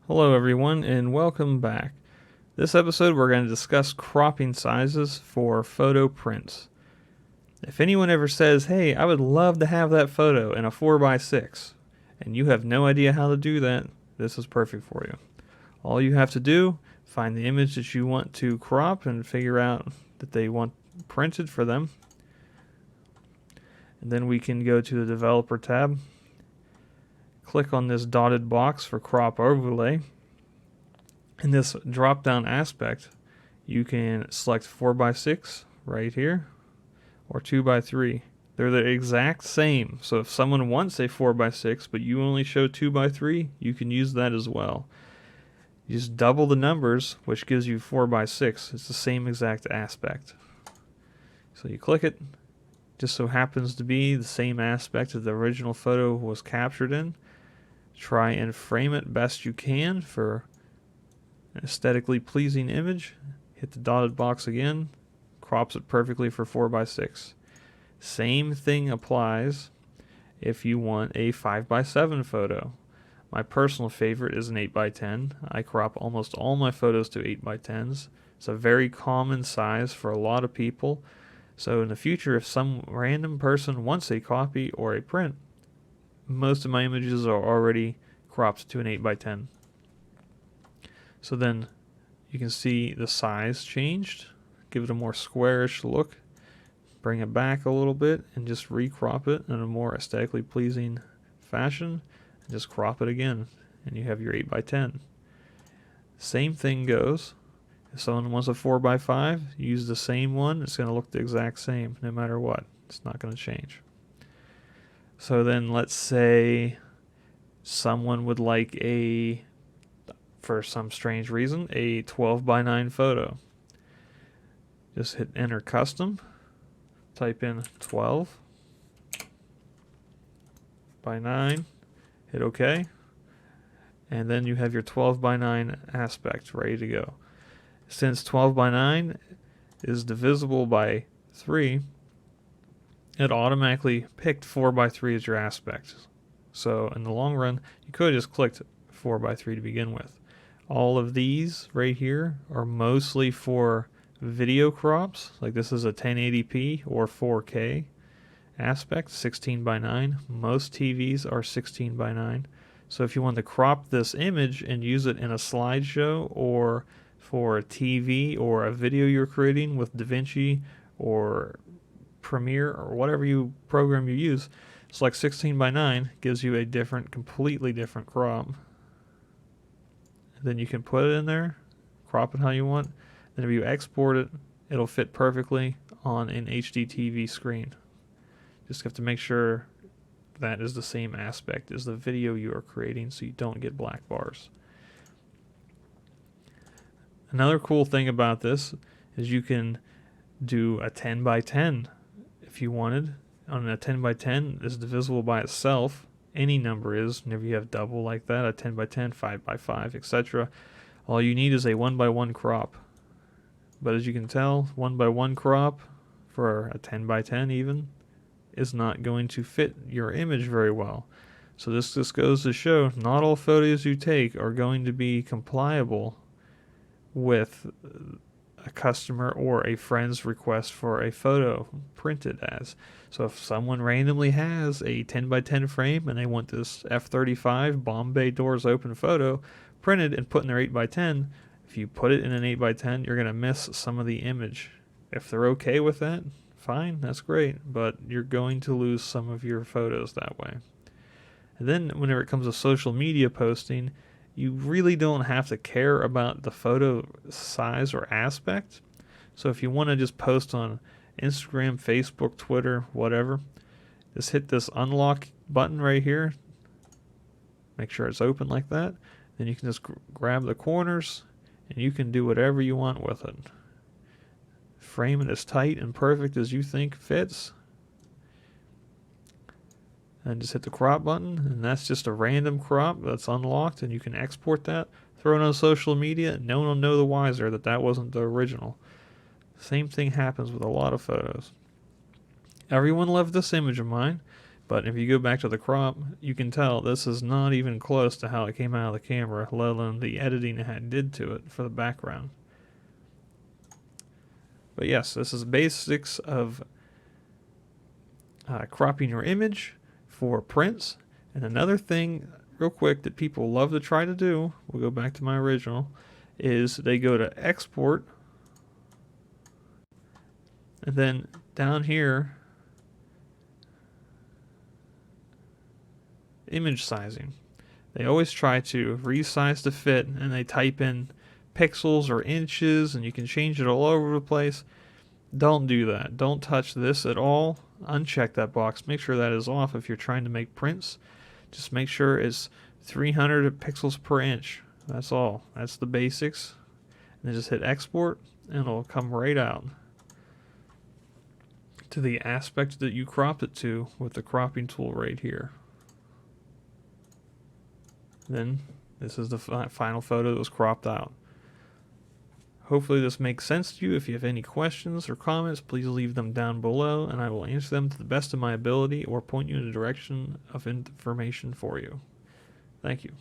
Hello everyone and welcome back. This episode we're going to discuss cropping sizes for photo prints. If anyone ever says, hey, I would love to have that photo in a 4x6, and you have no idea how to do that, this is perfect for you. All you have to do, find the image that you want to crop and figure out that they want printed for them. And then we can go to the Developer tab. Click on this dotted box for Crop Overlay. In this drop-down aspect, you can select 4x6 right here, or 2x3. They're the exact same, so if someone wants a 4x6 but you only show 2x3, you can use that as well. You just double the numbers, which gives you 4x6. It's the same exact aspect. So you click it, just so happens to be the same aspect that the original photo was captured in. Try and frame it best you can for an aesthetically pleasing image. Hit the dotted box again, crops it perfectly for 4x6. Same thing applies if you want a 5x7 photo. My personal favorite is an 8x10. I crop almost all my photos to 8x10s. It's a very common size for a lot of people. So in the future, if some random person wants a copy or a print, most of my images are already cropped to an 8x10. So then you can see the size changed. Give it a more squarish look. Bring it back a little bit and just recrop it in a more aesthetically pleasing fashion. And just crop it again and you have your 8x10. Same thing goes. If someone wants a 4x5, use the same one. It's going to look the exact same no matter what. It's not going to change. So then let's say someone would like for some strange reason, a 12x9 photo. Just hit enter custom, type in 12x9, hit OK, and then you have your 12x9 aspect ready to go. Since 12x9 is divisible by 3, it automatically picked 4x3 as your aspect. So in the long run, you could have just clicked 4x3 to begin with. All of these right here are mostly for video crops. Like this is a 1080p or 4K aspect, 16x9. Most TVs are 16x9. So if you want to crop this image and use it in a slideshow or for a TV or a video you're creating with DaVinci or Premiere or whatever program you use, select 16x9, gives you a completely different crop. Then you can put it in there, crop it how you want. Then if you export it, it'll fit perfectly on an HD TV screen. Just have to make sure that is the same aspect as the video you are creating so you don't get black bars. Another cool thing about this is you can do a 10x10 if you wanted. On a 10x10 is divisible by itself. Any number is. Whenever you have double like that, a 10x10, 5x5, etc. All you need is a 1x1 crop. But as you can tell, 1x1 crop for a 10x10 even is not going to fit your image very well. So this just goes to show not all photos you take are going to be compliable with a customer or a friend's request for a photo printed as. So if someone randomly has a 10x10 frame and they want this F-35 Bombay doors open photo printed and put in their 8x10, if you put it in an 8x10, you're going to miss some of the image. If they're okay with that, fine, that's great, but you're going to lose some of your photos that way. And then whenever it comes to social media posting, you really don't have to care about the photo size or aspect. So if you want to just post on Instagram, Facebook, Twitter, whatever, just hit this unlock button right here. Make sure it's open like that. Then you can just grab the corners and you can do whatever you want with it. Frame it as tight and perfect as you think fits. And just hit the crop button, and that's just a random crop that's unlocked, and you can export that, throw it on social media, and no one will know the wiser that that wasn't the original. Same thing happens with a lot of photos. Everyone loved this image of mine But if you go back to the crop, you can tell this is not even close to how it came out of the camera, let alone the editing it did to it for the background. But yes, this is basics of cropping your image for prints. And another thing, real quick, that people love to try to do, we'll go back to my original, is they go to export, and then down here, image sizing. They always try to resize to fit, and they type in pixels or inches, and you can change it all over the place. Don't do that. Don't touch this at all. Uncheck that box. Make sure that is off if you're trying to make prints. Just make sure it's 300 pixels per inch. That's all. That's the basics. And then just hit export, and it'll come right out to the aspect that you cropped it to with the cropping tool right here. Then this is the final photo that was cropped out. Hopefully this makes sense to you. If you have any questions or comments, please leave them down below, and I will answer them to the best of my ability or point you in a direction of information for you. Thank you.